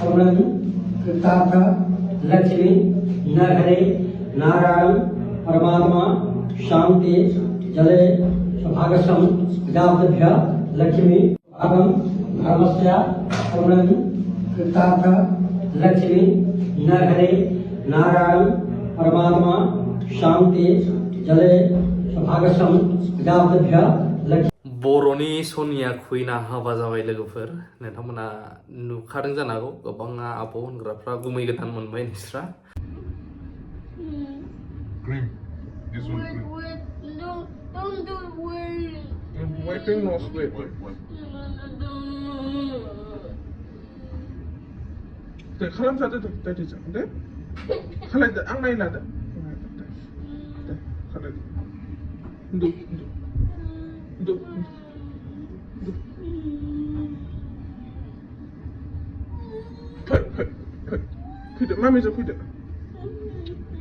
पूर्णं कृतार्थ लक्ष्मी नरहरे नारायण परमात्मा शांति जले सौभाग्यसम विदाभ्य लक्ष्मी भागम धर्मस्य पूर्णं कृतार्थ लक्ष्मी नरहरे नारायण परमात्मा शांति जले सौभाग्यसम विदाभ्य लक्ष्मी बर'नि सनिया खुइना हाबा जाबाय लोगोफोर नोंथांमोना नुखादों जानो हागौ गोबाङा आब' होनग्राफ्रा गुमै गोदान मोनबाय नोंस्रा Cream. This one cream. Wait, don't do it. Wiping nose. Wait. 네, 칼람사도 돼 되죠. 네? 칼라이드 악마이나다. 네, 칼라이드. 너. Put it, mommy, put it.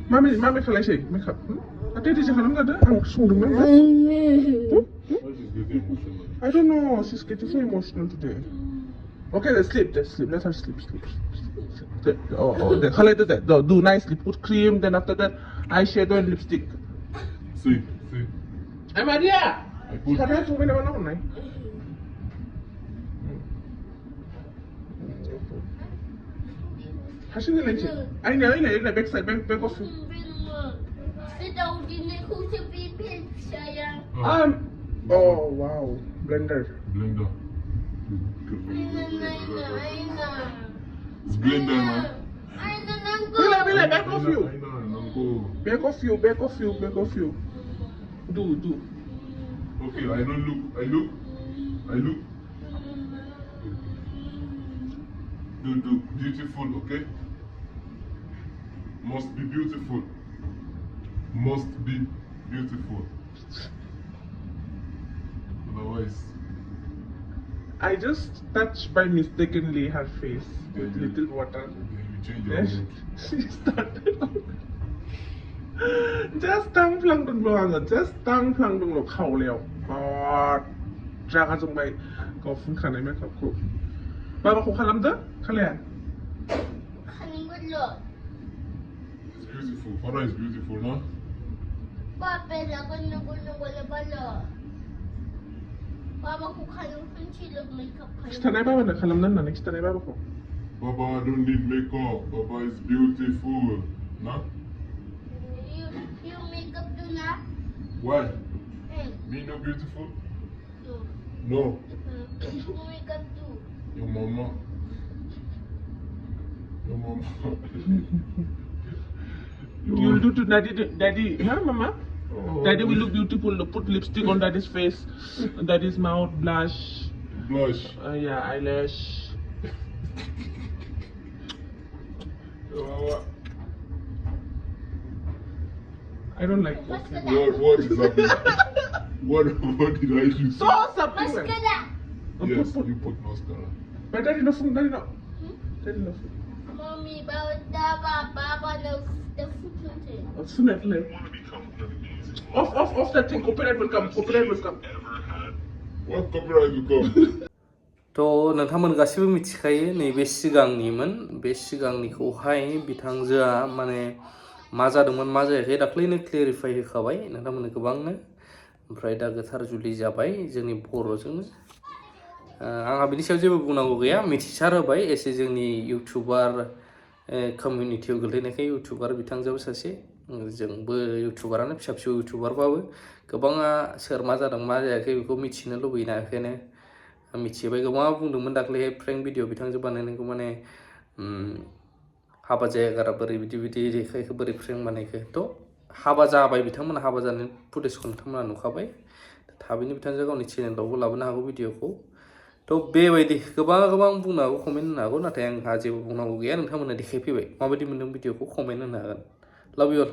Mommy, feel like she make up. I did it. I'm so I don't know. She's getting so emotional today. Okay, let's sleep. Let her sleep. The color that. Do nicely. Put cream. Then after that, eyeshadow and lipstick. See. Hey, Maria. I put. Can I do it now? 하시는 렌즈. 아니, back off. Oh wow, blender. It's blender, man. Bila, back off you. Do. Okay, I don't look. I look. Do beautiful, okay? Must be beautiful. Otherwise, I just touched by mistakenly her face with little water. you change your Yes, mood. she started. Just tăng phlang đừng lo just tăng phlang đừng lo khẩu liều. Ra cái trong bay có phun khăn này mấy cặp cô. Ba khô khăn lắm đó, khăn lẹ. It's beautiful. Father is beautiful, no? Kita naik bawah nak kalam nana, kita naik bawah kok. Baba don't need makeup. Baba is beautiful, no? You make up do not? Why? Me no beautiful? No. You make up do. Your mama. You will do to daddy, huh, mama? Daddy will look beautiful. Put lipstick on daddy's face, daddy's mouth, blush. Yeah, eyelash. I don't like walking. What is happening? What did I do? So something. Mascara. Yes, you put mascara. But daddy no phone, daddy no. Mommy, Baba knows the food. Soon at left. Off that thing. Copyright will come. What copyright will come? थ' नोंथांमोन गासिबो मिथिखायो नैबे सिगांनिमोन बे सिगांनिखौहाय बिथांजोआ माने मा जादोंमोन मा जायाखै दाख्लैनो क्लियारिफाइ होखाबाय नोंथांमोननो गोबांनो ओमफ्राय दा गोथार जुलि जाबाय जोंनि बर'जोंनो आंहा बिनि सायाव जेबो बुंनांगौ गैया मिथिसार होबाय एसे जोंनि इउटुबार कमिउनिटियाव गोलैनायखाय इउटुबार बिथांजोआबो सासे जोंबो इउटुबारानो फिसा फिसौ इउटुबारबाबो गोबाङा सोर मा जादों मा जायाखै बेखौ मिथिनो लुबैना ओंखायनो मिथिबाय गोबाङा बुंदोंमोन दाख्लैहाय फ्रेंक भिडिअ बिथांजों बानायनायखौ माने हाबा जायागारा बोरै बिदि देखायखो बोरै फ्रेंक बानायखो थ' हाबा जाबाय बिथांमोना हाबा जानाय फुटेजखौ नोंथांमोना नुखाबाय थाबैनो बिथांजों गावनि चेनेलावबो लाबोनो हागौ भिडिअखौ थ' बेबायदि गोबां बुंनो हागौ कमेन्ट होनो हागौ नाथाय आंहा जेबो बुंनांगौ गैया नोंथांमोना देखायफैबाय माबायदि मोनदों भिडिअखौ कमेन्ट होनो हागोन लाभ इउ अल